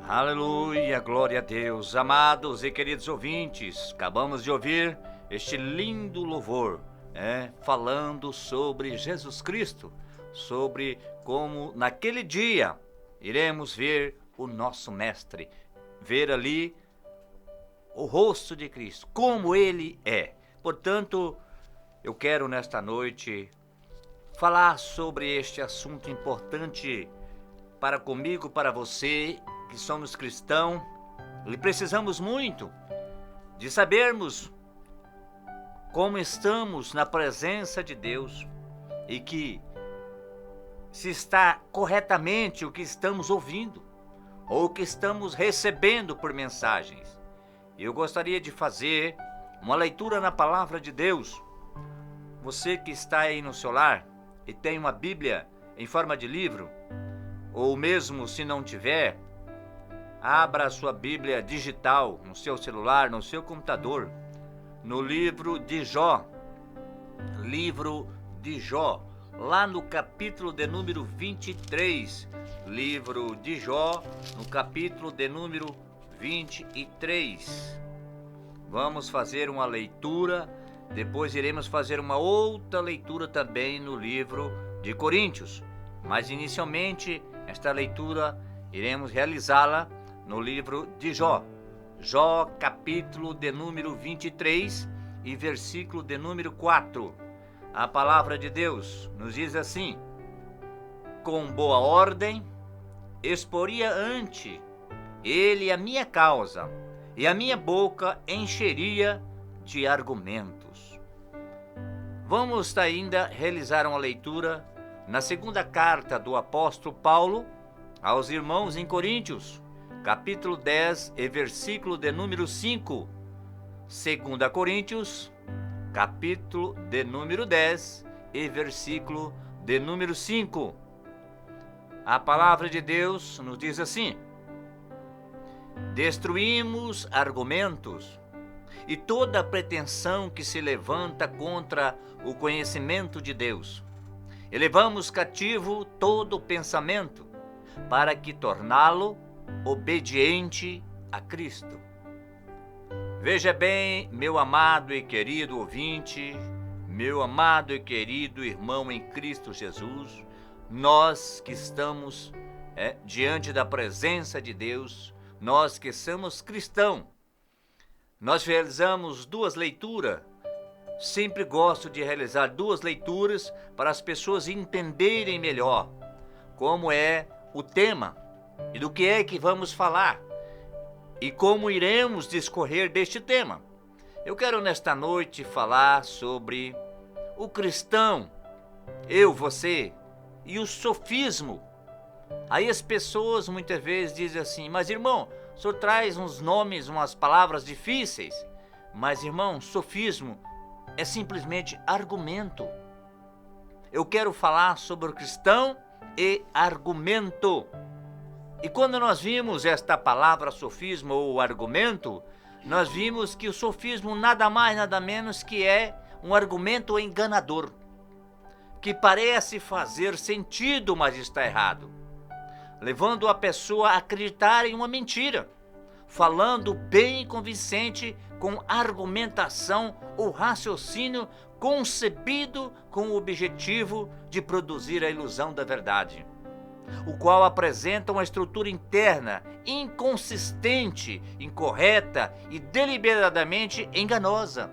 Aleluia, glória a Deus. Amados e queridos ouvintes, acabamos de ouvir este lindo louvor, falando sobre Jesus Cristo, sobre como naquele dia iremos ver o nosso Mestre, ver ali o rosto de Cristo, como Ele é. Portanto, eu quero nesta noite falar sobre este assunto importante para comigo, para você, que somos cristãos, e precisamos muito de sabermos como estamos na presença de Deus e que se está corretamente o que estamos ouvindo ou o que estamos recebendo por mensagens. Eu gostaria de fazer uma leitura na palavra de Deus. Você que está aí no seu lar e tem uma Bíblia em forma de livro, ou mesmo se não tiver, abra a sua Bíblia digital no seu celular, no seu computador, no livro de Jó, lá no capítulo de número 23, livro de Jó, no capítulo de número 23. Vamos fazer uma leitura, depois iremos fazer uma outra leitura também no livro de Coríntios, mas inicialmente esta leitura iremos realizá-la no livro de Jó. Jó, capítulo de número 23 e versículo de número 4. A palavra de Deus nos diz assim: com boa ordem exporia ante ele a minha causa, e a minha boca encheria de argumentos. Vamos ainda realizar uma leitura na segunda carta do apóstolo Paulo aos irmãos em Coríntios, capítulo 10 e versículo de número 5. 2 Coríntios, capítulo de número 10 e versículo de número 5. A palavra de Deus nos diz assim: destruímos argumentos e toda pretensão que se levanta contra o conhecimento de Deus. Elevamos cativo todo pensamento para que torná-lo obediente a Cristo. Veja bem, meu amado e querido ouvinte, meu amado e querido irmão em Cristo Jesus, nós que estamos diante da presença de Deus, nós que somos cristãos, nós realizamos duas leituras. Sempre gosto de realizar duas leituras para as pessoas entenderem melhor como é o tema e do que é que vamos falar e como iremos discorrer deste tema. Eu quero nesta noite falar sobre o cristão, eu, você, e o sofismo. Aí as pessoas muitas vezes dizem assim: mas irmão, o senhor traz uns nomes, umas palavras difíceis. Mas irmão, sofismo é simplesmente argumento. Eu quero falar sobre o cristão e argumento. E quando nós vimos esta palavra sofismo ou argumento, nós vimos que o sofismo nada mais, nada menos que é um argumento enganador, que parece fazer sentido, mas está errado, levando a pessoa a acreditar em uma mentira, falando bem convincente com argumentação ou raciocínio concebido com o objetivo de produzir a ilusão da verdade, o qual apresenta uma estrutura interna inconsistente, incorreta e deliberadamente enganosa.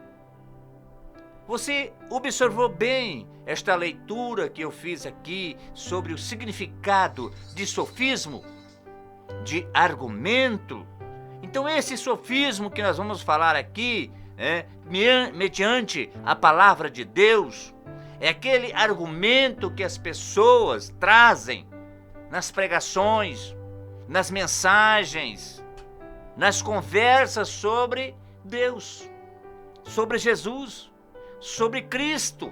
Você observou bem esta leitura que eu fiz aqui sobre o significado de sofismo, de argumento? Então esse sofismo que nós vamos falar aqui, mediante a palavra de Deus, é aquele argumento que as pessoas trazem nas pregações, nas mensagens, nas conversas sobre Deus, sobre Jesus, sobre Cristo.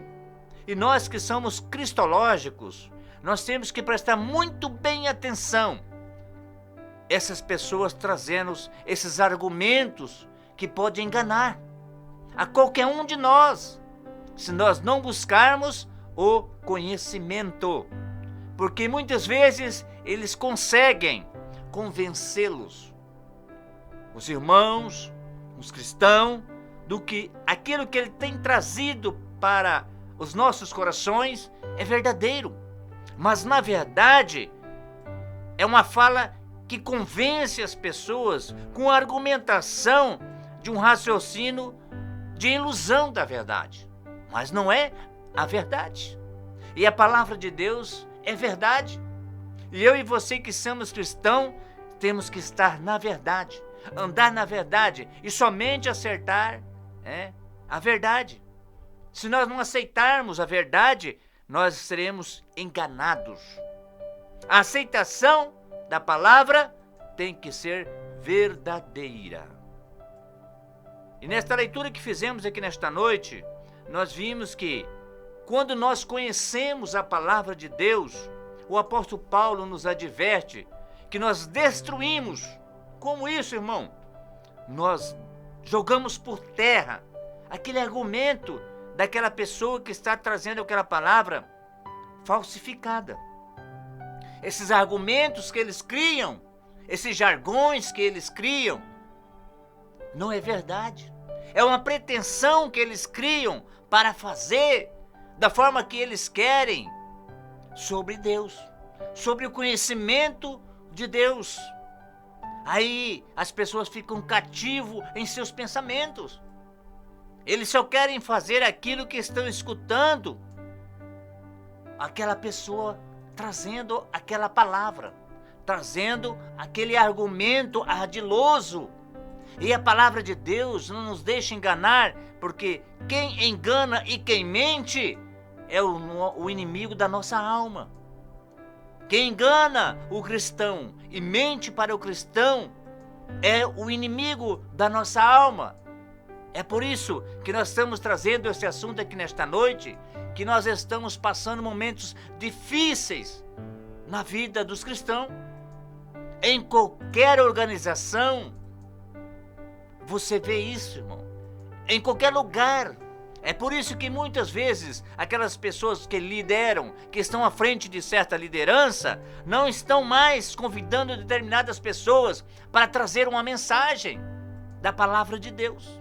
E nós que somos cristológicos, nós temos que prestar muito bem atenção. Essas pessoas trazendo esses argumentos que podem enganar a qualquer um de nós, se nós não buscarmos o conhecimento. Porque muitas vezes eles conseguem, convencê-los, os irmãos, os cristãos, do que aquilo que ele tem trazido para os nossos corações é verdadeiro. Mas, na verdade, é uma fala que convence as pessoas com a argumentação de um raciocínio de ilusão da verdade. Mas não é a verdade. E a palavra de Deus é verdade. E eu e você que somos cristãos, temos que estar na verdade, andar na verdade e somente acertar a verdade. Se nós não aceitarmos a verdade, nós seremos enganados. A aceitação da palavra tem que ser verdadeira. E nesta leitura que fizemos aqui nesta noite, nós vimos que quando nós conhecemos a palavra de Deus, o apóstolo Paulo nos adverte que nós destruímos. Como isso, irmão? Nós jogamos por terra aquele argumento daquela pessoa que está trazendo aquela palavra falsificada. Esses argumentos que eles criam, esses jargões que eles criam, não é verdade. É uma pretensão que eles criam para fazer da forma que eles querem sobre Deus, sobre o conhecimento de Deus. Aí as pessoas ficam cativos em seus pensamentos. Eles só querem fazer aquilo que estão escutando aquela pessoa trazendo aquela palavra, trazendo aquele argumento ardiloso. E a palavra de Deus não nos deixa enganar, porque quem engana e quem mente é o inimigo da nossa alma. Quem engana o cristão e mente para o cristão é o inimigo da nossa alma. É por isso que nós estamos trazendo esse assunto aqui nesta noite, que nós estamos passando momentos difíceis na vida dos cristãos. Em qualquer organização, você vê isso, irmão. Em qualquer lugar. É por isso que muitas vezes aquelas pessoas que lideram, que estão à frente de certa liderança, não estão mais convidando determinadas pessoas para trazer uma mensagem da palavra de Deus.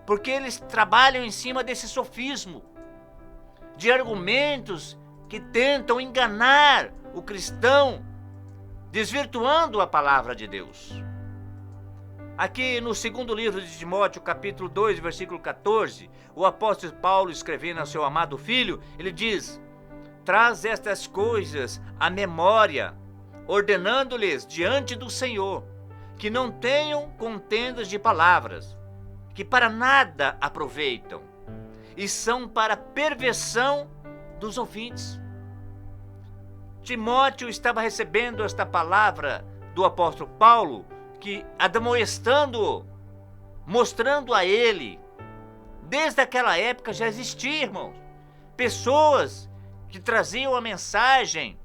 Porque eles trabalham em cima desse sofismo, de argumentos que tentam enganar o cristão, desvirtuando a palavra de Deus. Aqui no segundo livro de Timóteo, capítulo 2, versículo 14, o apóstolo Paulo, escrevendo ao seu amado filho, ele diz: traz estas coisas à memória, ordenando-lhes diante do Senhor, que não tenham contendas de palavras, que para nada aproveitam, e são para perversão dos ouvintes. Timóteo estava recebendo esta palavra do apóstolo Paulo, que admoestando-o, mostrando a ele, desde aquela época já existia, irmãos, pessoas que traziam a mensagem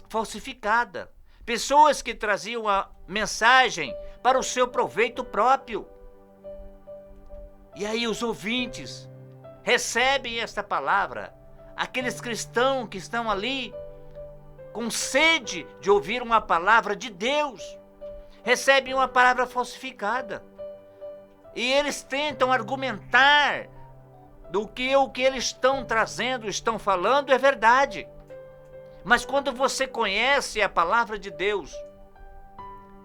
falsificada, pessoas que traziam a mensagem para o seu proveito próprio. E aí os ouvintes recebem esta palavra, aqueles cristãos que estão ali com sede de ouvir uma palavra de Deus, recebem uma palavra falsificada. E eles tentam argumentar do que o que eles estão trazendo, estão falando é verdade. Mas quando você conhece a palavra de Deus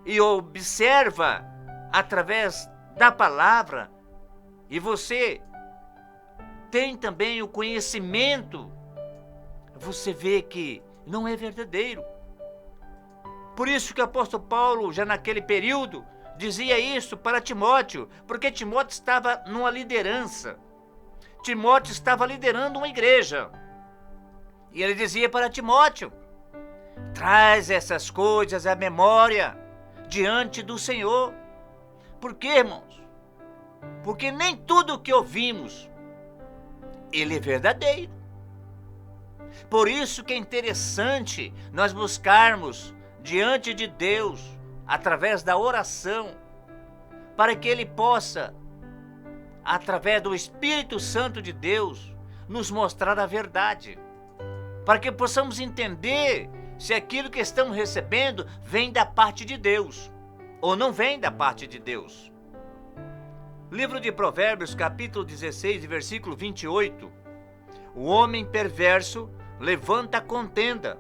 e observa através da palavra, e você tem também o conhecimento, você vê que não é verdadeiro. Por isso que o apóstolo Paulo, já naquele período, dizia isso para Timóteo, porque Timóteo estava numa liderança. Timóteo estava liderando uma igreja. E ele dizia para Timóteo: traz essas coisas à memória diante do Senhor. Por quê, irmãos? Porque nem tudo o que ouvimos, ele é verdadeiro. Por isso que é interessante nós buscarmos diante de Deus, através da oração, para que Ele possa, através do Espírito Santo de Deus, nos mostrar a verdade, para que possamos entender se aquilo que estamos recebendo vem da parte de Deus ou não vem da parte de Deus. Livro de Provérbios, capítulo 16, versículo 28. O homem perverso levanta a contenda,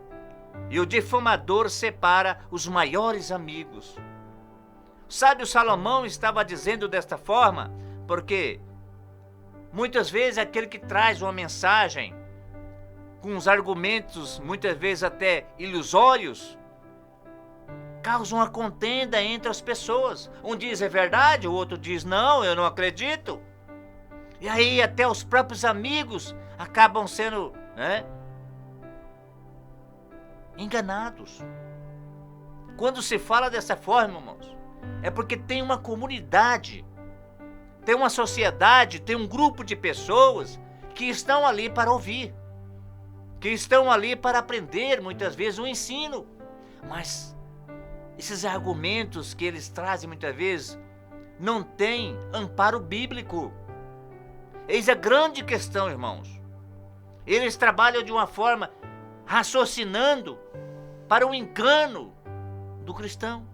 e o difamador separa os maiores amigos. O sábio Salomão estava dizendo desta forma, porque muitas vezes aquele que traz uma mensagem com os argumentos, muitas vezes até ilusórios, causa uma contenda entre as pessoas. Um diz é verdade, o outro diz não, eu não acredito. E aí até os próprios amigos acabam sendo, enganados. Quando se fala dessa forma, irmãos, é porque tem uma comunidade, tem uma sociedade, tem um grupo de pessoas que estão ali para ouvir, que estão ali para aprender, muitas vezes, o ensino. Mas esses argumentos que eles trazem, muitas vezes, não têm amparo bíblico. Eis a grande questão, irmãos. Eles trabalham de uma forma raciocinando para o engano do cristão.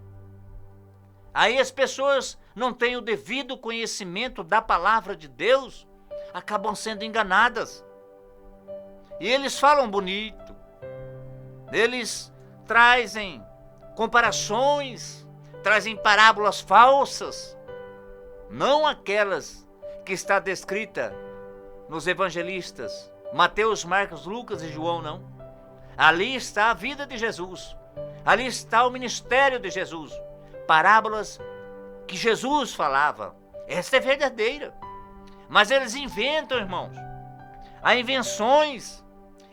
Aí as pessoas não têm o devido conhecimento da palavra de Deus, acabam sendo enganadas. E eles falam bonito, eles trazem comparações, trazem parábolas falsas, não aquelas que está descrita nos evangelistas Mateus, Marcos, Lucas e João, não. Ali está a vida de Jesus, ali está o ministério de Jesus, parábolas que Jesus falava. Esta é verdadeira. Mas eles inventam, irmãos, há invenções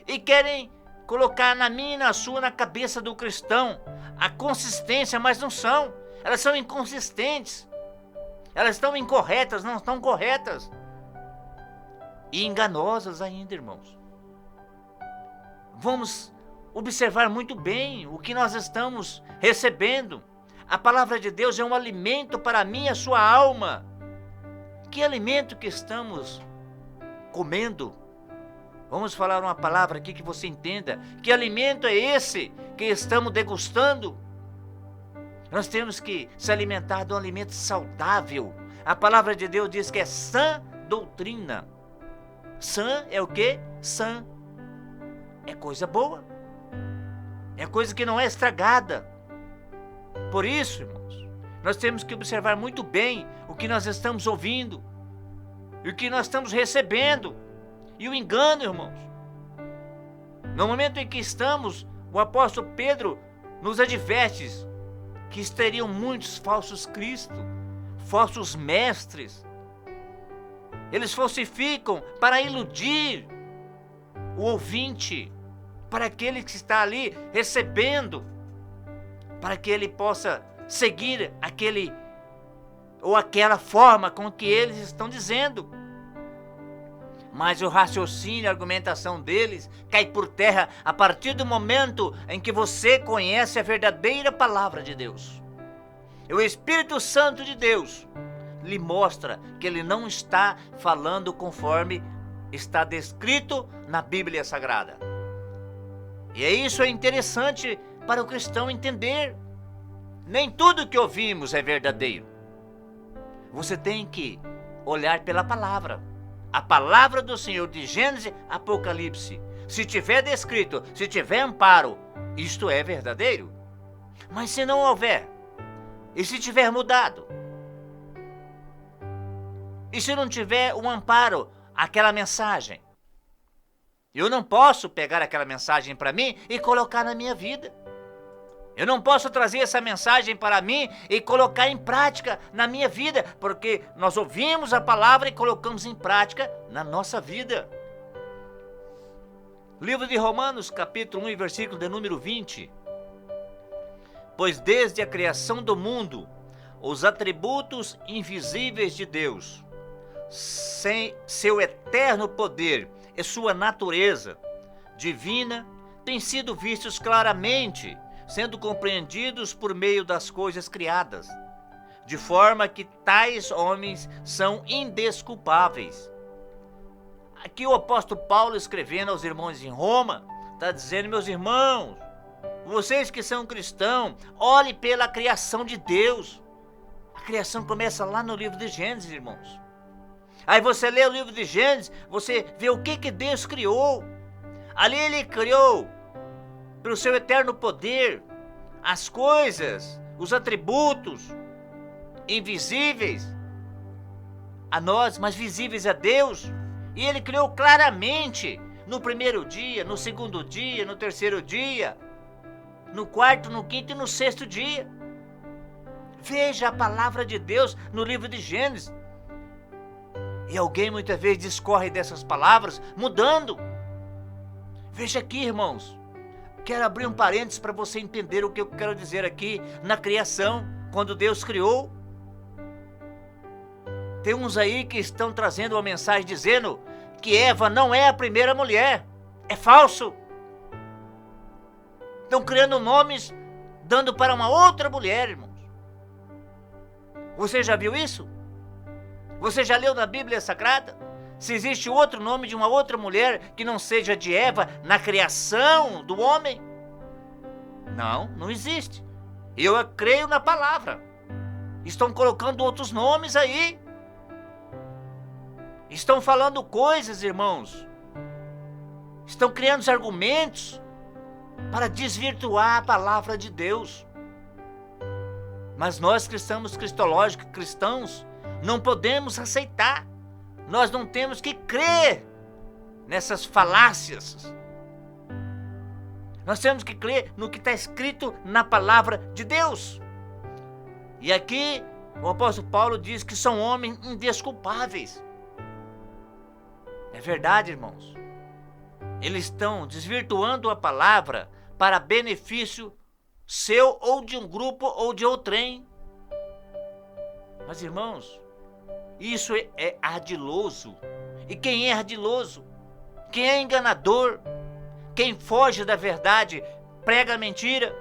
e querem colocar na minha e na sua, na cabeça do cristão, a consistência, mas não são. Elas são inconsistentes. Elas estão incorretas, não estão corretas. E enganosas ainda, irmãos. Vamos observar muito bem o que nós estamos recebendo. A palavra de Deus é um alimento para mim e a sua alma. Que alimento que estamos comendo? Vamos falar uma palavra aqui que você entenda. Que alimento é esse que estamos degustando? Nós temos que se alimentar de um alimento saudável. A palavra de Deus diz que é sã doutrina. Sã é o quê? Sã. É coisa boa. É coisa que não é estragada. Por isso, irmãos, nós temos que observar muito bem o que nós estamos ouvindo e o que nós estamos recebendo. E o engano, irmãos. No momento em que estamos, o apóstolo Pedro nos adverte que estariam muitos falsos cristos, falsos mestres. Eles falsificam para iludir o ouvinte, para aquele que está ali recebendo, para que ele possa seguir aquele ou aquela forma com que eles estão dizendo. Mas o raciocínio, a argumentação deles cai por terra a partir do momento em que você conhece a verdadeira palavra de Deus. E o Espírito Santo de Deus lhe mostra que ele não está falando conforme está descrito na Bíblia Sagrada. E isso é interessante para o cristão entender. Nem tudo que ouvimos é verdadeiro. Você tem que olhar pela palavra. A palavra do Senhor de Gênesis, Apocalipse. Se tiver descrito, se tiver amparo, isto é verdadeiro. Mas se não houver, e se tiver mudado, e se não tiver um amparo, aquela mensagem, eu não posso pegar aquela mensagem para mim e colocar na minha vida. Eu não posso trazer essa mensagem para mim e colocar em prática na minha vida, porque nós ouvimos a palavra e colocamos em prática na nossa vida. Livro de Romanos, capítulo 1, e versículo de número 20. Pois desde a criação do mundo, os atributos invisíveis de Deus, sem seu eterno poder e sua natureza divina, têm sido vistos claramente, sendo compreendidos por meio das coisas criadas, de forma que tais homens são indesculpáveis. Aqui o apóstolo Paulo, escrevendo aos irmãos em Roma, está dizendo: meus irmãos, vocês que são cristãos, olhem pela criação de Deus. A criação começa lá no livro de Gênesis, irmãos. Aí você lê o livro de Gênesis, você vê o que Deus criou. Ali Ele criou, pelo seu eterno poder, as coisas, os atributos invisíveis a nós, mas visíveis a Deus. E Ele criou claramente no primeiro dia, no segundo dia, no terceiro dia, no quarto, no quinto e no sexto dia. Veja a palavra de Deus no livro de Gênesis. E alguém muitas vezes discorre dessas palavras, mudando. Veja aqui, irmãos. Quero abrir um parênteses para você entender o que eu quero dizer aqui na criação, quando Deus criou. Tem uns aí que estão trazendo uma mensagem dizendo que Eva não é a primeira mulher. É falso. Estão criando nomes, dando para uma outra mulher, irmãos. Você já viu isso? Você já leu na Bíblia Sagrada? Se existe outro nome de uma outra mulher que não seja de Eva na criação do homem? Não, não existe. Eu creio na palavra. Estão colocando outros nomes aí. Estão falando coisas, irmãos. Estão criando argumentos para desvirtuar a palavra de Deus. Mas nós cristãos, não podemos aceitar. Nós não temos que crer nessas falácias. Nós temos que crer no que está escrito na palavra de Deus. E aqui o apóstolo Paulo diz que são homens indesculpáveis. É verdade, irmãos. Eles estão desvirtuando a palavra para benefício seu ou de um grupo ou de outrem. Mas, irmãos, isso é ardiloso. E quem é ardiloso? Quem é enganador? Quem foge da verdade, prega mentira?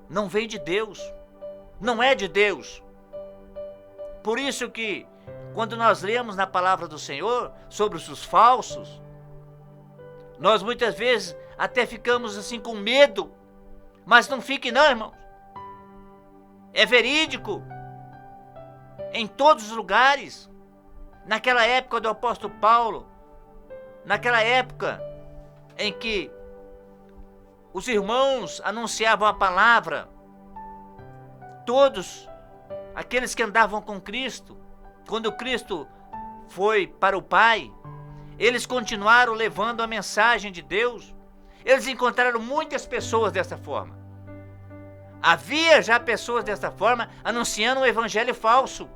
Não vem de Deus. Não é de Deus. Por isso que, quando nós lemos na palavra do Senhor sobre os falsos, nós muitas vezes até ficamos assim com medo. Mas não fique não, irmãos. É verídico. Em todos os lugares. Naquela época do apóstolo Paulo, naquela época em que os irmãos anunciavam a palavra, todos aqueles que andavam com Cristo, quando Cristo foi para o Pai, eles continuaram levando a mensagem de Deus. Eles encontraram muitas pessoas dessa forma. Havia já pessoas dessa forma anunciando um evangelho falso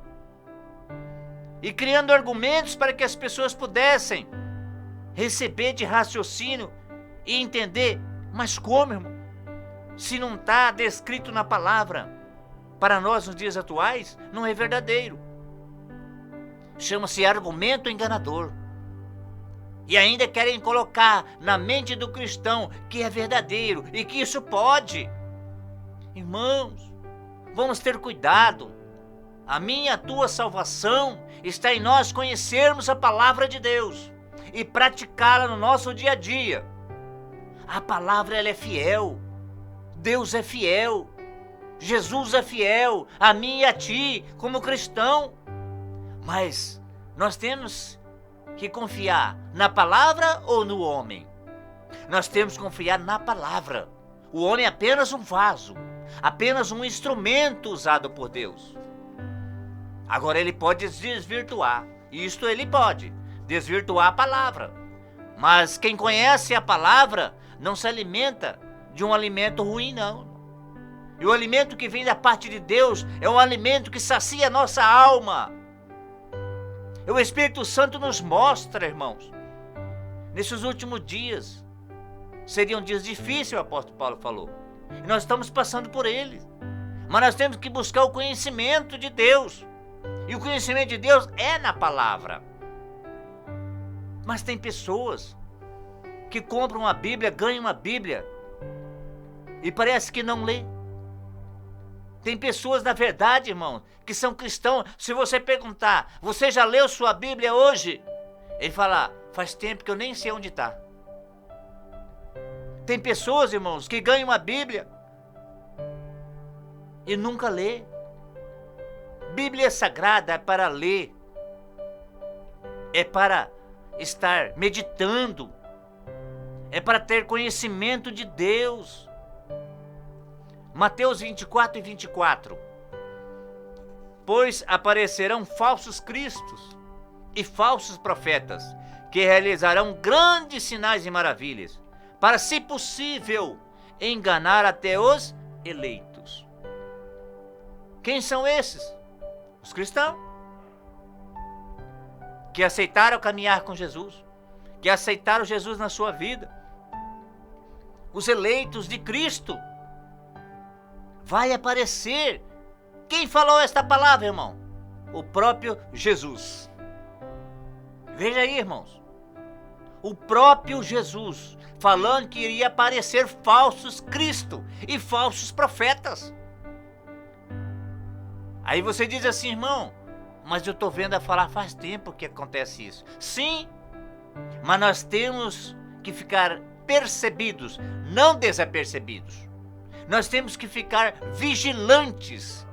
e criando argumentos para que as pessoas pudessem receber de raciocínio e entender. Mas como, irmão? Se não está descrito na palavra, para nós nos dias atuais, não é verdadeiro. Chama-se argumento enganador. E ainda querem colocar na mente do cristão que é verdadeiro e que isso pode. Irmãos, vamos ter cuidado. A minha e a tua salvação está em nós conhecermos a palavra de Deus e praticá-la no nosso dia a dia. A palavra ela é fiel. Deus é fiel. Jesus é fiel a mim e a ti como cristão. Mas nós temos que confiar na palavra ou no homem? Nós temos que confiar na palavra. O homem é apenas um vaso, apenas um instrumento usado por Deus. Agora ele pode desvirtuar. Isto ele pode desvirtuar a palavra. Mas quem conhece a palavra não se alimenta de um alimento ruim, não. E o alimento que vem da parte de Deus é um alimento que sacia a nossa alma. E o Espírito Santo nos mostra, irmãos, nesses últimos dias, seriam dias difíceis, o apóstolo Paulo falou. E nós estamos passando por eles. Mas nós temos que buscar o conhecimento de Deus. E o conhecimento de Deus é na palavra. Mas tem pessoas que compram uma Bíblia, ganham uma Bíblia e parece que não lê. Tem pessoas, na verdade, irmão, que são cristãos. Se você perguntar, você já leu sua Bíblia hoje? Ele fala, faz tempo que eu nem sei onde está. Tem pessoas, irmãos, que ganham uma Bíblia e nunca lê. Bíblia sagrada é para ler, é para estar meditando, é para ter conhecimento de Deus. Mateus 24 e 24. Pois aparecerão falsos cristos e falsos profetas, que realizarão grandes sinais e maravilhas, para, se possível, enganar até os eleitos. Quem são esses? Os cristãos, que aceitaram caminhar com Jesus, que aceitaram Jesus na sua vida. Os eleitos de Cristo. Vai aparecer. Quem falou esta palavra, irmão? O próprio Jesus. Veja aí, irmãos. O próprio Jesus falando que iria aparecer falsos Cristo e falsos profetas. Aí você diz assim, irmão, mas eu estou vendo a falar faz tempo que acontece isso. Sim, mas nós temos que ficar percebidos, não desapercebidos. Nós temos que ficar vigilantes.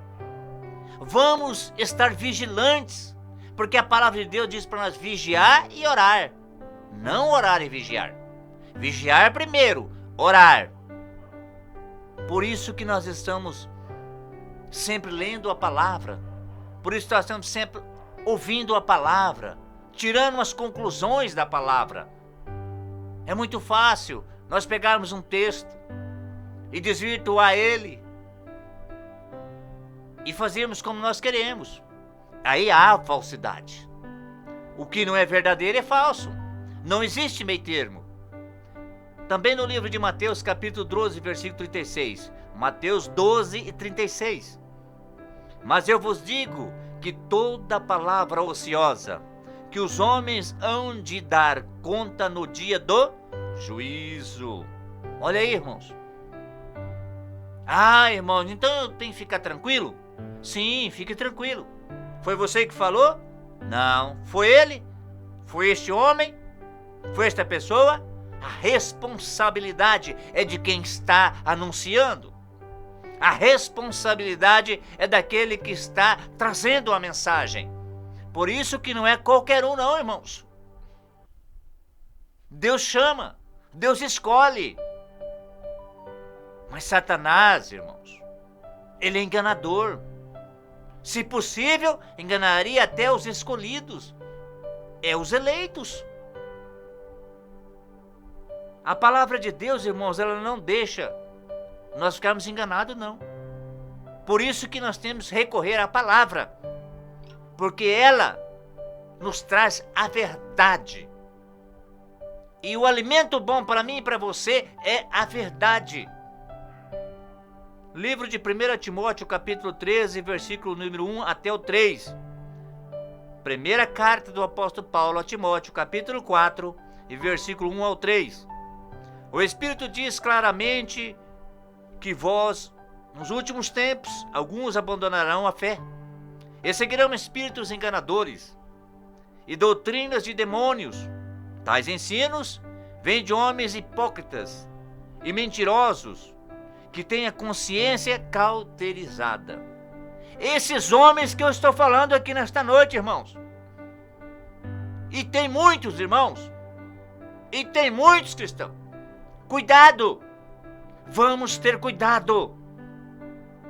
Vamos estar vigilantes, porque a palavra de Deus diz para nós vigiar e orar. Não orar e vigiar. Vigiar primeiro, orar. Por isso que nós estamos sempre lendo a palavra. Por isso nós estamos sempre ouvindo a palavra, tirando as conclusões da palavra. É muito fácil nós pegarmos um texto e desvirtuar ele e fazermos como nós queremos. Aí há falsidade. O que não é verdadeiro é falso. Não existe meio termo. Também no livro de Mateus, capítulo 12, versículo 36. Mateus 12 e 36. Mas eu vos digo que toda palavra ociosa que os homens hão de dar conta no dia do juízo. Olha aí, irmãos. Ah, irmãos, então eu tenho que ficar tranquilo? Sim, fique tranquilo. Foi você que falou? Não. Foi ele? Foi este homem? Foi esta pessoa? A responsabilidade é de quem está anunciando. A responsabilidade é daquele que está trazendo a mensagem. Por isso que não é qualquer um não, irmãos. Deus chama, Deus escolhe. Mas Satanás, irmãos, ele é enganador. Se possível, enganaria até os escolhidos. É os eleitos. A palavra de Deus, irmãos, ela não deixa nós ficarmos enganados, não. Por isso que nós temos que recorrer à palavra, porque ela nos traz a verdade. E o alimento bom para mim e para você é a verdade. Livro de 1 Timóteo, capítulo 13, versículo número 1 até o 3. Primeira carta do apóstolo Paulo a Timóteo, capítulo 4, e versículo 1 ao 3. O Espírito diz claramente que vós, nos últimos tempos, alguns abandonarão a fé e seguirão espíritos enganadores e doutrinas de demônios. Tais ensinos vêm de homens hipócritas e mentirosos, que têm a consciência cauterizada. Esses homens que eu estou falando aqui nesta noite, irmãos. E tem muitos, irmãos. E tem muitos cristãos. Cuidado! Vamos ter cuidado.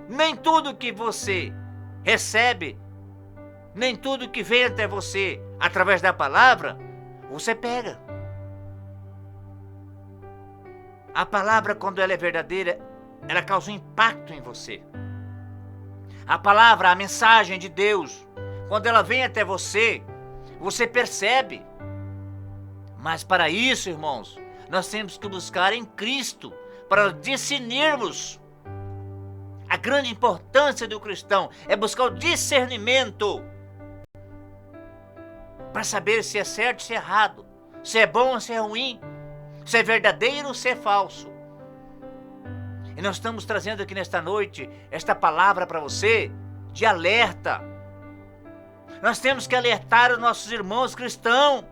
Nem tudo que você recebe, nem tudo que vem até você através da palavra, você pega. A palavra, quando ela é verdadeira, ela causa um impacto em você. A palavra, a mensagem de Deus, quando ela vem até você, você percebe. Mas para isso, irmãos, nós temos que buscar em Cristo, para discernirmos. A grande importância do cristão é buscar o discernimento, para saber se é certo ou se é errado, se é bom ou se é ruim, se é verdadeiro ou se é falso. E nós estamos trazendo aqui nesta noite esta palavra para você de alerta. Nós temos que alertar os nossos irmãos cristãos.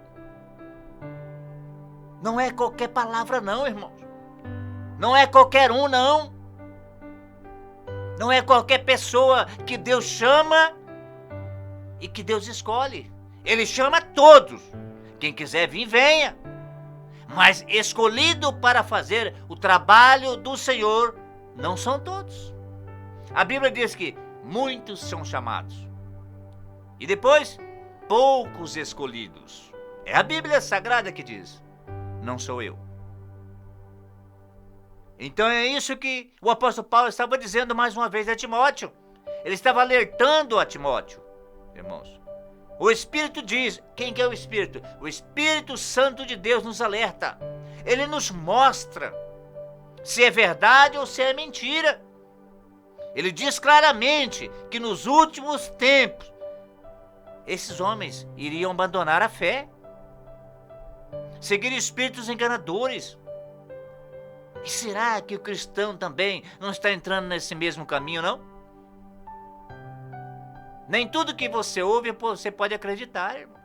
Não é qualquer palavra não, irmãos. Não é qualquer um, não. Não é qualquer pessoa que Deus chama e que Deus escolhe. Ele chama todos. Quem quiser vir, venha. Mas escolhido para fazer o trabalho do Senhor não são todos. A Bíblia diz que muitos são chamados. E depois, poucos escolhidos. É a Bíblia Sagrada que diz. Não sou eu. Então é isso que o apóstolo Paulo estava dizendo mais uma vez a Timóteo. Ele estava alertando a Timóteo, irmãos. O Espírito diz, quem que é o Espírito? O Espírito Santo de Deus nos alerta. Ele nos mostra se é verdade ou se é mentira. Ele diz claramente que nos últimos tempos, esses homens iriam abandonar a fé, seguir espíritos enganadores. E será que o cristão também não está entrando nesse mesmo caminho, não? Nem tudo que você ouve você pode acreditar, irmão.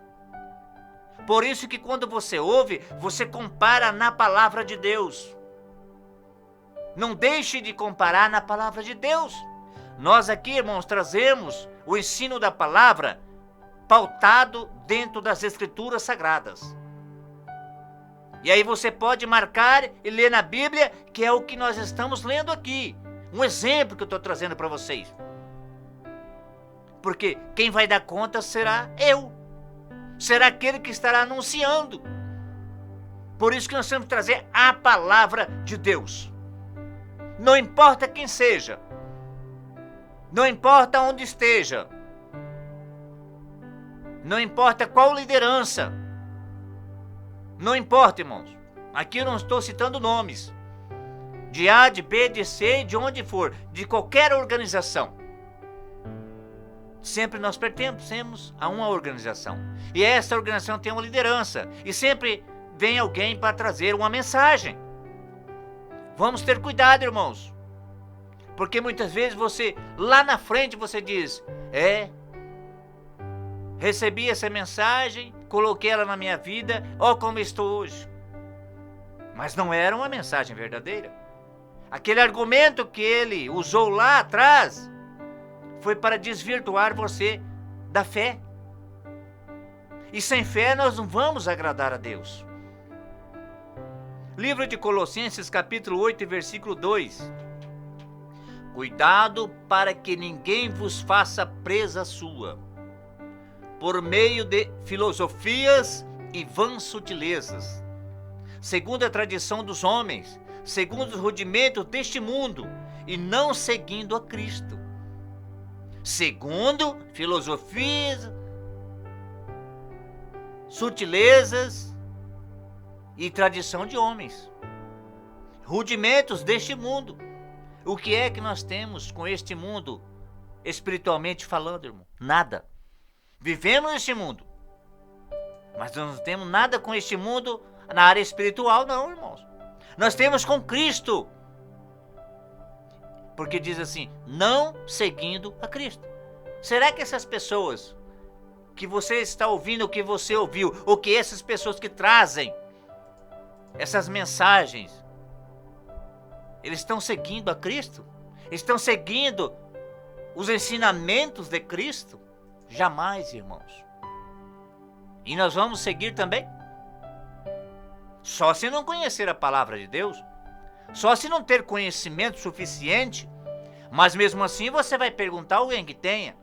Por isso que quando você ouve, você compara na palavra de Deus. Não deixe de comparar na palavra de Deus. Nós aqui, irmãos, trazemos o ensino da palavra pautado dentro das Escrituras Sagradas. E aí você pode marcar e ler na Bíblia, que é o que nós estamos lendo aqui. Um exemplo que eu estou trazendo para vocês. Porque quem vai dar conta será eu. Será aquele que estará anunciando. Por isso que nós temos que trazer a palavra de Deus. Não importa quem seja. Não importa onde esteja. Não importa qual liderança. Não importa, irmãos. Aqui eu não estou citando nomes. De A, de B, de C, de onde for. De qualquer organização. Sempre nós pertencemos a uma organização. E essa organização tem uma liderança. E sempre vem alguém para trazer uma mensagem. Vamos ter cuidado, irmãos. Porque muitas vezes você, lá na frente, você diz: recebi essa mensagem, coloquei ela na minha vida, ó como estou hoje. Mas não era uma mensagem verdadeira. Aquele argumento que ele usou lá atrás foi para desvirtuar você da fé. E sem fé nós não vamos agradar a Deus. Livro de Colossenses, capítulo 8, versículo 2. Cuidado para que ninguém vos faça presa sua, por meio de filosofias e vãs sutilezas, segundo a tradição dos homens, segundo os rudimentos deste mundo, e não seguindo a Cristo. Segundo filosofias, sutilezas e tradição de homens. Rudimentos deste mundo. O que é que nós temos com este mundo, espiritualmente falando, irmão? Nada. Vivemos neste mundo, mas nós não temos nada com este mundo na área espiritual, não, irmãos. Nós temos com Cristo. Porque diz assim, não seguindo a Cristo. Será que essas pessoas que você está ouvindo, o que você ouviu, ou que essas pessoas que trazem essas mensagens, eles estão seguindo a Cristo? Estão seguindo os ensinamentos de Cristo? Jamais, irmãos. E nós vamos seguir também? Só se não conhecer a palavra de Deus, só se não ter conhecimento suficiente, mas mesmo assim você vai perguntar a alguém que tenha.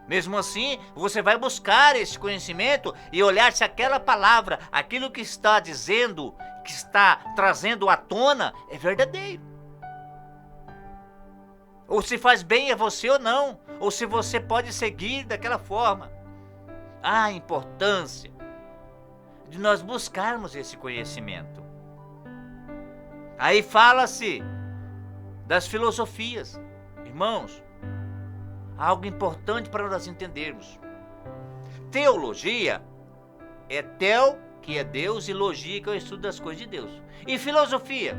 Mesmo assim, você vai buscar esse conhecimento e olhar se aquela palavra, aquilo que está dizendo, que está trazendo à tona, é verdadeiro. Ou se faz bem a você ou não, ou se você pode seguir daquela forma. A importância de nós buscarmos esse conhecimento. Aí fala-se das filosofias. Irmãos, algo importante para nós entendermos. Teologia é tel, que é Deus, e logia, que é o estudo das coisas de Deus. E filosofia?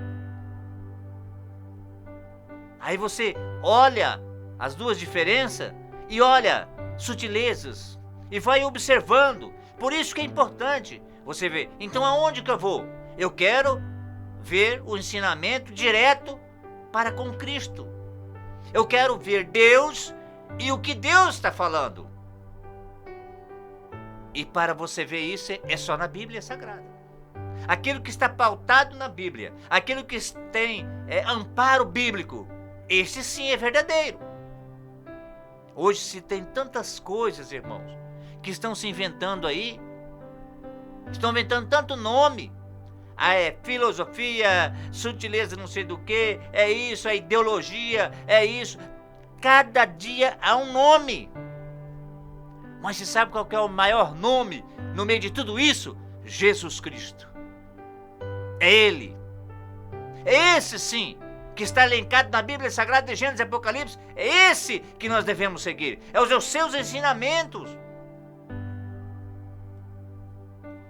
Aí você olha as duas diferenças e olha sutilezas e vai observando. Por isso que é importante você ver. Então aonde que eu vou? Eu quero ver o ensinamento direto para com Cristo. Eu quero ver Deus e o que Deus está falando. E para você ver isso é só na Bíblia Sagrada. Aquilo que está pautado na Bíblia, aquilo que tem amparo bíblico, esse sim é verdadeiro. Hoje se tem tantas coisas, irmãos, que estão se inventando aí, estão inventando tanto nome. É filosofia, sutileza não sei do que, é isso, é ideologia, é isso. Cada dia há um nome. Mas você sabe qual que é o maior nome no meio de tudo isso? Jesus Cristo. É Ele. É esse sim, que está elencado na Bíblia Sagrada de Gênesis e Apocalipse. É esse que nós devemos seguir. É os seus ensinamentos.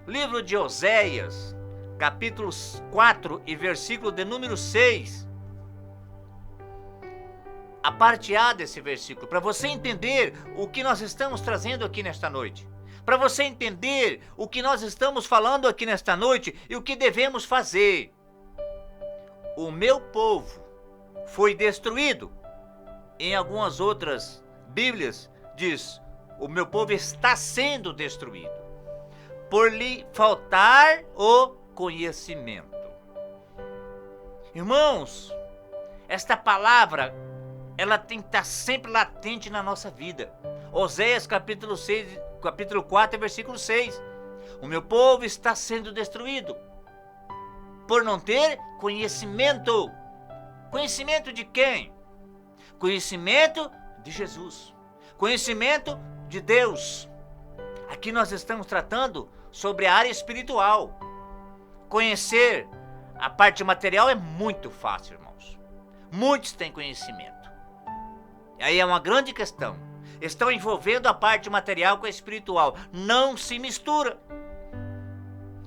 Livro de Oséias, capítulo 4 e versículo de número 6. A parte A desse versículo, para você entender o que nós estamos trazendo aqui nesta noite. Para você entender o que nós estamos falando aqui nesta noite e o que devemos fazer. O meu povo foi destruído. Em algumas outras Bíblias diz, o meu povo está sendo destruído, por lhe faltar o conhecimento. Irmãos, esta palavra, ela tem que estar sempre latente na nossa vida. Oséias capítulo 4, versículo 6. O meu povo está sendo destruído por não ter conhecimento. Conhecimento de quem? Conhecimento de Jesus. Conhecimento de Deus. Aqui nós estamos tratando sobre a área espiritual. Conhecer a parte material é muito fácil, irmãos. Muitos têm conhecimento. Aí é uma grande questão. Estão envolvendo a parte material com a espiritual. Não se mistura.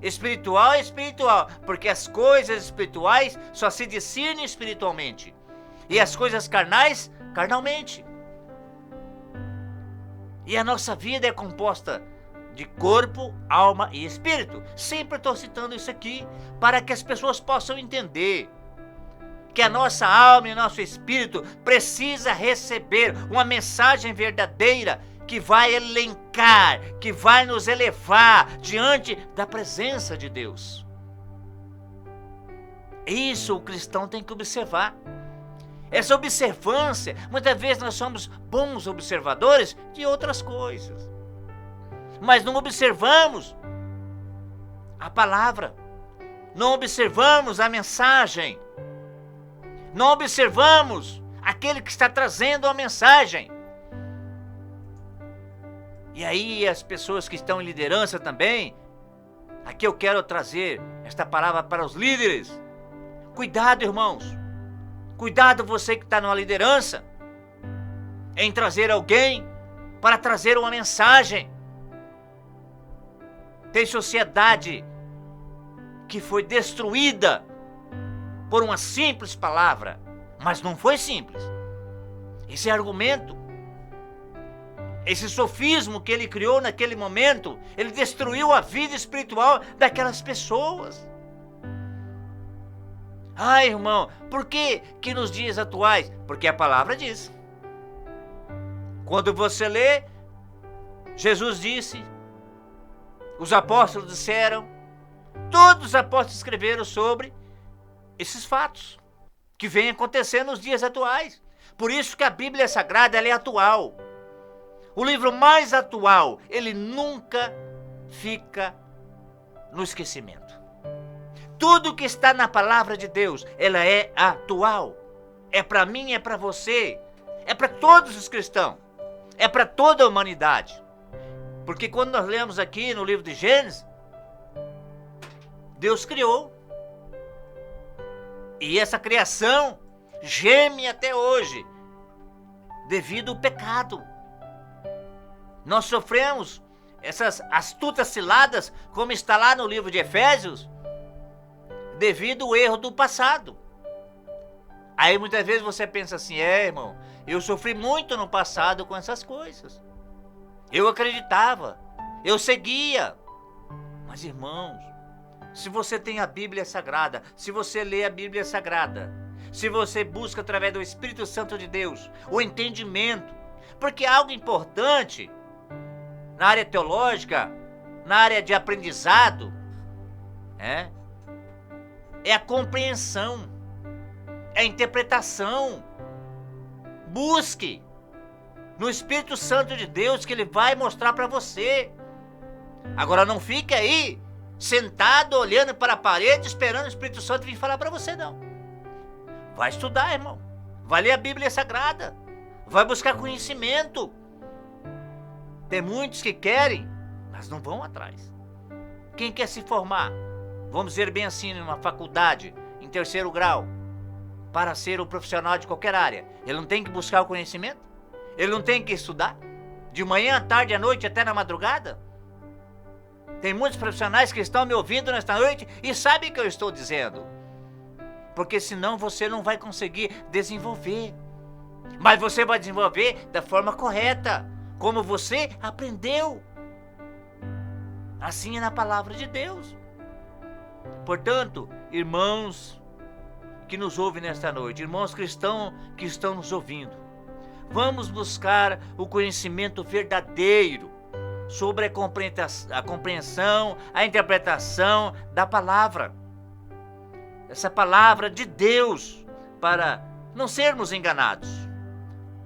Espiritual é espiritual, porque as coisas espirituais só se discernem espiritualmente. E as coisas carnais, carnalmente. E a nossa vida é composta de corpo, alma e espírito. Sempre estou citando isso aqui para que as pessoas possam entender que a nossa alma e o nosso espírito precisa receber uma mensagem verdadeira que vai elencar, que vai nos elevar diante da presença de Deus. Isso o cristão tem que observar. Essa observância, muitas vezes nós somos bons observadores de outras coisas, mas não observamos a palavra, não observamos a mensagem, não observamos aquele que está trazendo a mensagem. E aí as pessoas que estão em liderança também, aqui eu quero trazer esta palavra para os líderes. Cuidado, irmãos. Cuidado você que está numa liderança, em trazer alguém para trazer uma mensagem. Tem sociedade que foi destruída por uma simples palavra, mas não foi simples. Esse argumento, esse sofismo que ele criou naquele momento, ele destruiu a vida espiritual daquelas pessoas. Ah, irmão, por que nos dias atuais? Porque a palavra diz. Quando você lê, Jesus disse, os apóstolos disseram, todos os apóstolos escreveram sobre esses fatos que vêm acontecendo nos dias atuais. Por isso que a Bíblia Sagrada ela é atual. O livro mais atual, ele nunca fica no esquecimento. Tudo que está na palavra de Deus, ela é atual. É para mim, é para você, é para todos os cristãos, é para toda a humanidade. Porque quando nós lemos aqui no livro de Gênesis, Deus criou. E essa criação geme até hoje, devido ao pecado. Nós sofremos essas astutas ciladas, como está lá no livro de Efésios, devido ao erro do passado. Aí muitas vezes você pensa assim, irmão, eu sofri muito no passado com essas coisas. Eu acreditava, eu seguia. Mas irmãos, se você tem a Bíblia Sagrada, se você lê a Bíblia Sagrada, se você busca através do Espírito Santo de Deus o entendimento, porque algo importante na área teológica, na área de aprendizado, é a compreensão, é a interpretação. Busque no Espírito Santo de Deus que Ele vai mostrar para você. Agora não fique aí sentado olhando para a parede esperando o Espírito Santo vir falar para você, não. Vai estudar, irmão. Vai ler a Bíblia Sagrada. Vai buscar conhecimento. Tem muitos que querem, mas não vão atrás. Quem quer se formar, vamos dizer bem assim, numa faculdade, em 3º grau, para ser um profissional de qualquer área, ele não tem que buscar o conhecimento? Ele não tem que estudar? De manhã, à tarde, à noite, até na madrugada? Tem muitos profissionais que estão me ouvindo nesta noite e sabem o que eu estou dizendo. Porque senão você não vai conseguir desenvolver. Mas você vai desenvolver da forma correta, como você aprendeu. Assim é na palavra de Deus. Portanto, irmãos que nos ouvem nesta noite, irmãos cristãos que estão nos ouvindo, vamos buscar o conhecimento verdadeiro sobre a compreensão, a interpretação da palavra. Essa palavra de Deus, para não sermos enganados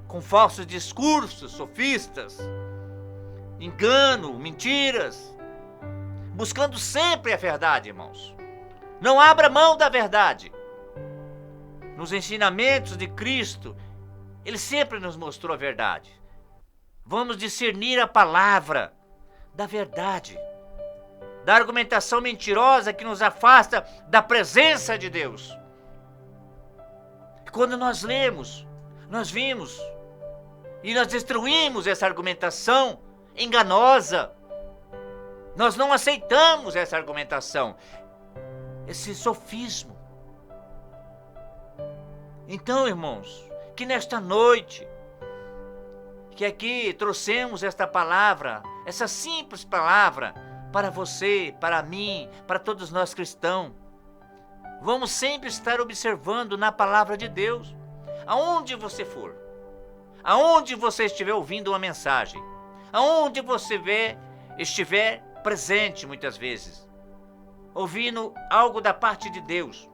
com falsos discursos, sofistas, engano, mentiras, buscando sempre a verdade, irmãos. Não abra mão da verdade. Nos ensinamentos de Cristo, Ele sempre nos mostrou a verdade. Vamos discernir a palavra da verdade, da argumentação mentirosa que nos afasta da presença de Deus. Quando nós lemos, nós vimos e nós destruímos essa argumentação enganosa. Nós não aceitamos essa argumentação, esse sofismo. Então, irmãos, que nesta noite, que aqui trouxemos esta palavra, essa simples palavra, para você, para mim, para todos nós cristãos. Vamos sempre estar observando na palavra de Deus, aonde você for, aonde você estiver ouvindo uma mensagem, aonde você estiver presente muitas vezes, ouvindo algo da parte de Deus.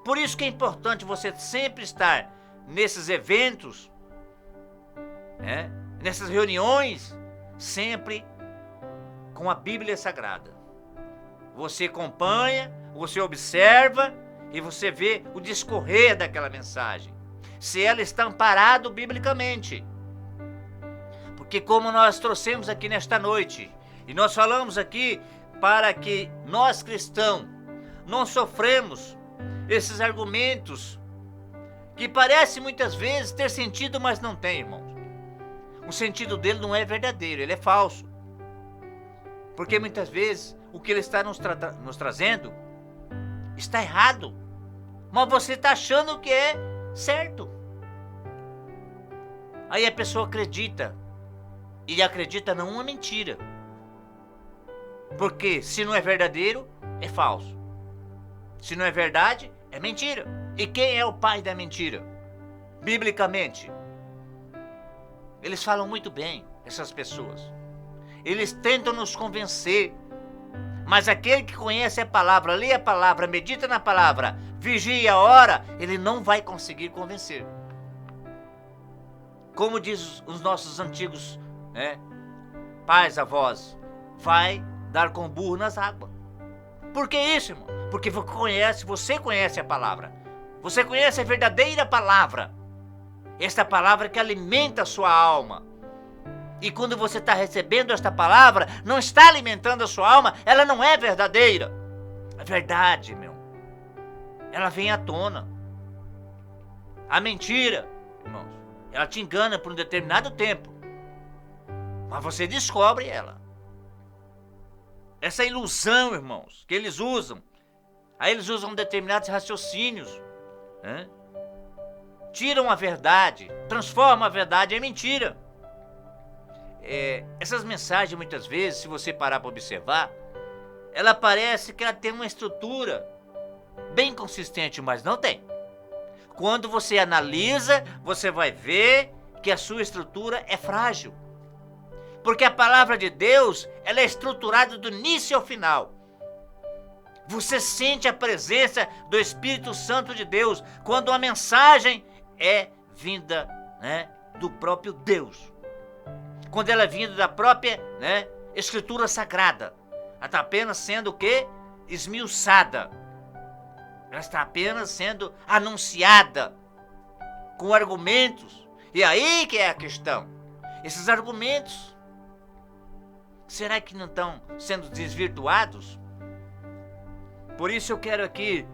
Por isso que é importante você sempre estar nesses eventos, nessas reuniões, sempre com a Bíblia Sagrada. Você acompanha, você observa e você vê o discorrer daquela mensagem, se ela está amparada biblicamente. Porque como nós trouxemos aqui nesta noite, e nós falamos aqui para que nós cristãos não sofremos esses argumentos que parecem muitas vezes ter sentido, mas não tem, irmãos. O sentido dele não é verdadeiro, ele é falso. Porque muitas vezes o que ele está nos trazendo está errado, mas você está achando que é certo. Aí a pessoa acredita, e acredita numa mentira. Porque se não é verdadeiro, é falso. Se não é verdade, é mentira. E quem é o pai da mentira? Biblicamente. Eles falam muito bem, essas pessoas. Eles tentam nos convencer. Mas aquele que conhece a palavra, lê a palavra, medita na palavra, vigia a hora, ele não vai conseguir convencer. Como diz os nossos antigos pais, avós, vai dar com burro nas águas. Por que isso, irmão? Porque você conhece a palavra. Você conhece a verdadeira palavra. Esta palavra que alimenta a sua alma. E quando você está recebendo esta palavra, não está alimentando a sua alma, ela não é verdadeira. A verdade, ela vem à tona. A mentira, irmãos, ela te engana por um determinado tempo. Mas você descobre ela. Essa ilusão, irmãos, que eles usam. Aí eles usam determinados raciocínios. Tiram a verdade, transformam a verdade em mentira. Essas mensagens, muitas vezes, se você parar para observar, ela parece que ela tem uma estrutura bem consistente, mas não tem. Quando você analisa, você vai ver que a sua estrutura é frágil. Porque a palavra de Deus, ela é estruturada do início ao final. Você sente a presença do Espírito Santo de Deus quando a mensagem é vinda, do próprio Deus. Quando ela é vinda da própria, Escritura Sagrada. Ela está apenas sendo o quê? Esmiuçada. Ela está apenas sendo anunciada com argumentos. E aí que é a questão. Esses argumentos, será que não estão sendo desvirtuados? Por isso eu quero aqui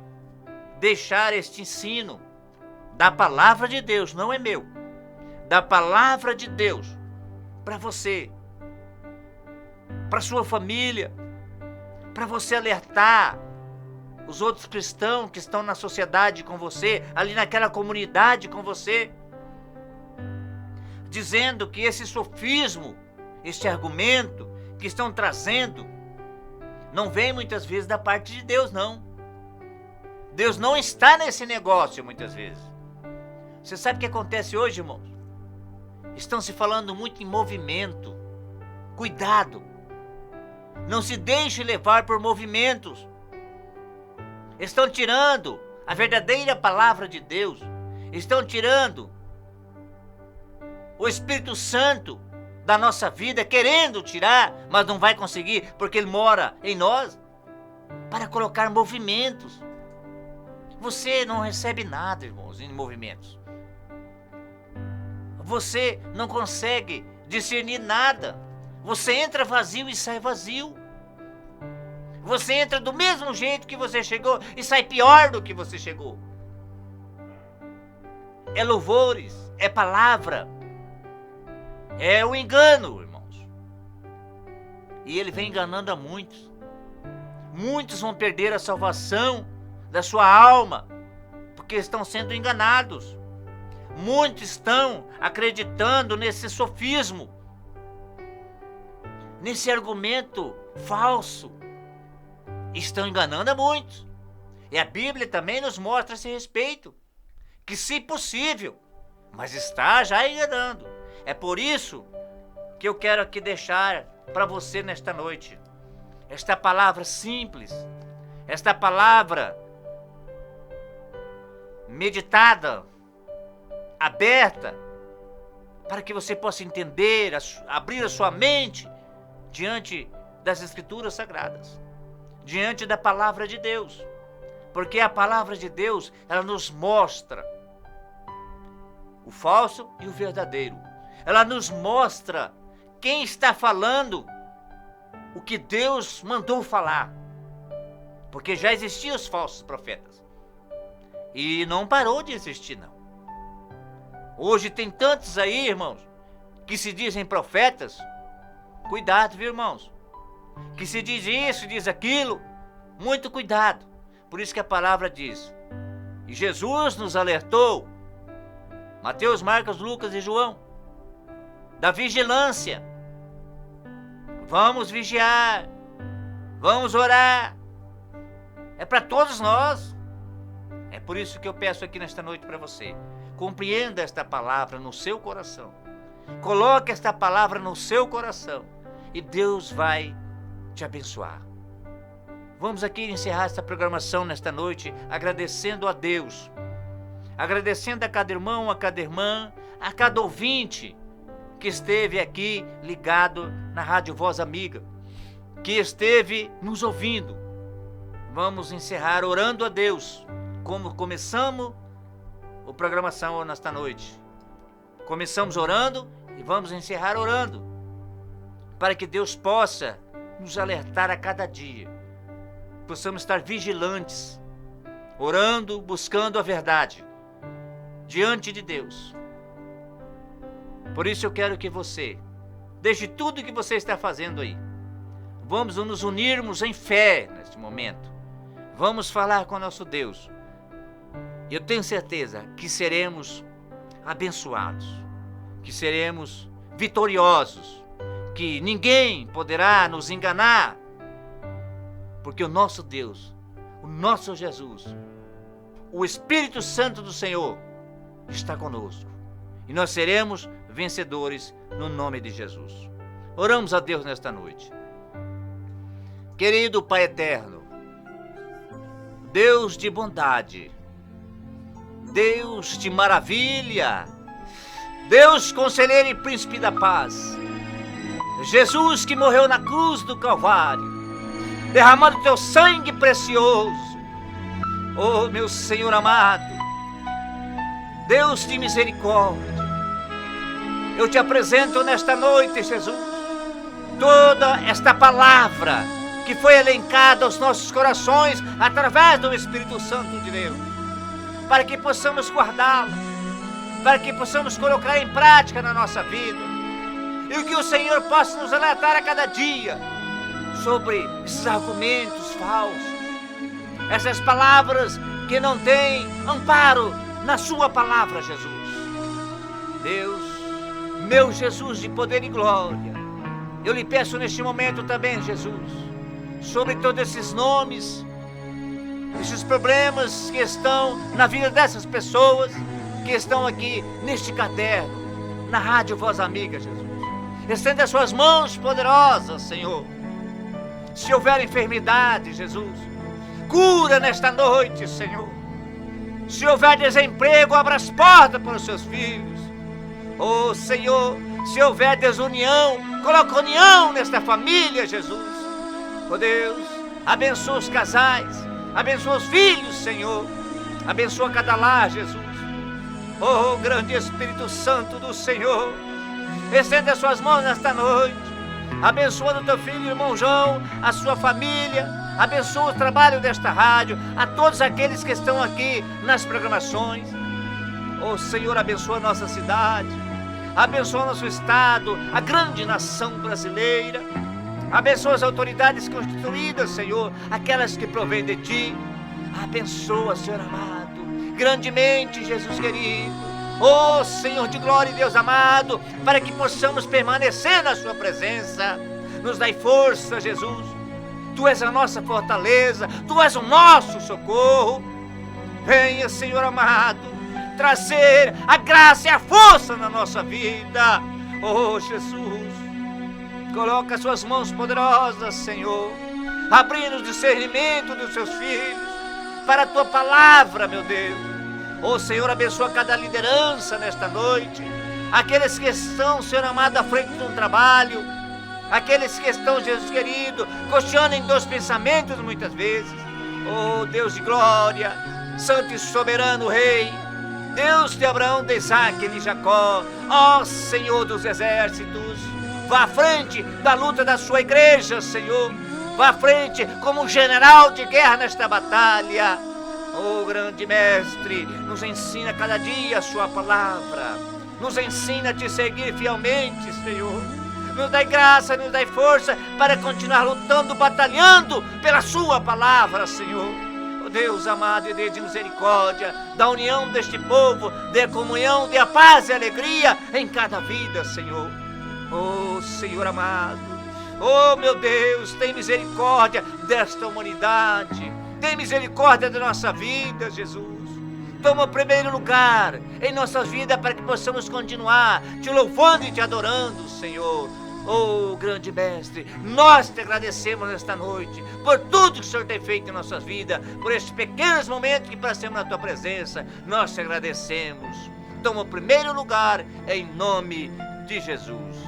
deixar este ensino da palavra de Deus, não é meu, da palavra de Deus, para você, para sua família, para você alertar os outros cristãos que estão na sociedade com você, ali naquela comunidade com você, dizendo que esse sofismo, esse argumento que estão trazendo, não vem muitas vezes da parte de Deus, não. Deus não está nesse negócio muitas vezes. Você sabe o que acontece hoje, irmãos? Estão se falando muito em movimento. Cuidado. Não se deixe levar por movimentos. Estão tirando a verdadeira palavra de Deus. Estão tirando o Espírito Santo da nossa vida, querendo tirar, mas não vai conseguir, porque Ele mora em nós, para colocar movimentos. Você não recebe nada, irmãos, em movimentos. Você não consegue discernir nada. Você entra vazio e sai vazio. Você entra do mesmo jeito que você chegou e sai pior do que você chegou. É louvores, é palavra, é o engano, irmãos. E ele vem enganando a muitos. Muitos vão perder a salvação da sua alma, porque estão sendo enganados. Muitos estão acreditando nesse sofismo, nesse argumento falso. Estão enganando a muitos. E a Bíblia também nos mostra a esse respeito, que se possível, mas está já enganando. É por isso que eu quero aqui deixar para você nesta noite esta palavra simples, esta palavra meditada, aberta, para que você possa entender, abrir a sua mente diante das Escrituras Sagradas, diante da palavra de Deus, porque a palavra de Deus, ela nos mostra o falso e o verdadeiro. Ela nos mostra quem está falando o que Deus mandou falar, porque já existiam os falsos profetas e não parou de existir, não. Hoje tem tantos aí, irmãos, que se dizem profetas. Cuidado, viu, irmãos? Que se diz isso, diz aquilo. Muito cuidado. Por isso que a palavra diz. E Jesus nos alertou, Mateus, Marcos, Lucas e João, da vigilância. Vamos vigiar. Vamos orar. É para todos nós. É por isso que eu peço aqui nesta noite para você. Compreenda esta palavra no seu coração. Coloque esta palavra no seu coração. E Deus vai te abençoar. Vamos aqui encerrar esta programação nesta noite, agradecendo a Deus. Agradecendo a cada irmão, a cada irmã, a cada ouvinte que esteve aqui ligado na Rádio Voz Amiga, que esteve nos ouvindo. Vamos encerrar orando a Deus, como começamos a programação nesta noite. Começamos orando e vamos encerrar orando, para que Deus possa nos alertar a cada dia. Possamos estar vigilantes, orando, buscando a verdade diante de Deus. Por isso eu quero que você deixe tudo o que você está fazendo aí. Vamos nos unirmos em fé neste momento. Vamos falar com o nosso Deus. Eu tenho certeza que seremos abençoados, que seremos vitoriosos, que ninguém poderá nos enganar, porque o nosso Deus, o nosso Jesus, o Espírito Santo do Senhor está conosco. E nós seremos vencedores no nome de Jesus. Oramos a Deus nesta noite. Querido Pai eterno, Deus de bondade, Deus de maravilha, Deus conselheiro e príncipe da paz, Jesus que morreu na cruz do Calvário, derramando teu sangue precioso, oh meu Senhor amado, Deus de misericórdia, eu te apresento nesta noite, Jesus, toda esta palavra que foi elencada aos nossos corações através do Espírito Santo de Deus, para que possamos guardá-la, para que possamos colocar em prática na nossa vida, e que o Senhor possa nos alertar a cada dia sobre esses argumentos falsos, essas palavras que não têm amparo na sua palavra, Jesus. Deus, meu Jesus de poder e glória, eu lhe peço neste momento também, Jesus, sobre todos esses nomes, esses problemas que estão na vida dessas pessoas que estão aqui neste caderno, na Rádio Voz Amiga, Jesus. Estenda as suas mãos poderosas, Senhor. Se houver enfermidade, Jesus, cura nesta noite, Senhor. Se houver desemprego, abra as portas para os seus filhos. Oh, Senhor, se houver desunião, coloca união nesta família, Jesus. Oh, Deus, abençoa os casais, abençoa os filhos, Senhor. Abençoa cada lar, Jesus. Oh, grande Espírito Santo do Senhor, estende as suas mãos nesta noite, abençoando teu filho, irmão João, a sua família, abençoa o trabalho desta rádio, a todos aqueles que estão aqui nas programações. Oh Senhor, abençoa a nossa cidade, abençoa nosso estado, a grande nação brasileira, abençoa as autoridades constituídas, Senhor, aquelas que provêm de Ti. Abençoa, Senhor amado, grandemente, Jesus querido. Oh Senhor de glória e Deus amado, para que possamos permanecer na sua presença. Nos dai força, Jesus. Tu és a nossa fortaleza, Tu és o nosso socorro. Venha, Senhor amado, trazer a graça e a força na nossa vida. Oh Jesus, coloca as suas mãos poderosas, Senhor, abrindo o discernimento dos seus filhos para a Tua palavra, meu Deus. Oh Senhor, abençoa cada liderança nesta noite, aqueles que estão, Senhor amado, à frente de um trabalho, aqueles que estão, Jesus querido, cocheando em teus pensamentos muitas vezes. Oh Deus de glória, santo e soberano Rei, Deus de Abraão, de Isaac e de Jacó, ó Senhor dos exércitos, vá à frente da luta da sua igreja, Senhor, vá à frente como um general de guerra nesta batalha. Oh grande mestre, nos ensina cada dia a sua palavra, nos ensina a te seguir fielmente, Senhor. Nos dai graça, nos dai força para continuar lutando, batalhando pela sua palavra, Senhor. Oh Deus amado e de misericórdia, da união deste povo, dê comunhão, dê a paz e alegria em cada vida, Senhor. Oh Senhor amado, oh meu Deus, tem misericórdia desta humanidade. Tem misericórdia da nossa vida, Jesus. Toma o primeiro lugar em nossas vidas para que possamos continuar te louvando e te adorando, Senhor. Oh, grande mestre, nós te agradecemos nesta noite por tudo que o Senhor tem feito em nossas vidas, por estes pequenos momentos que passamos na Tua presença. Nós te agradecemos. Toma o primeiro lugar em nome de Jesus.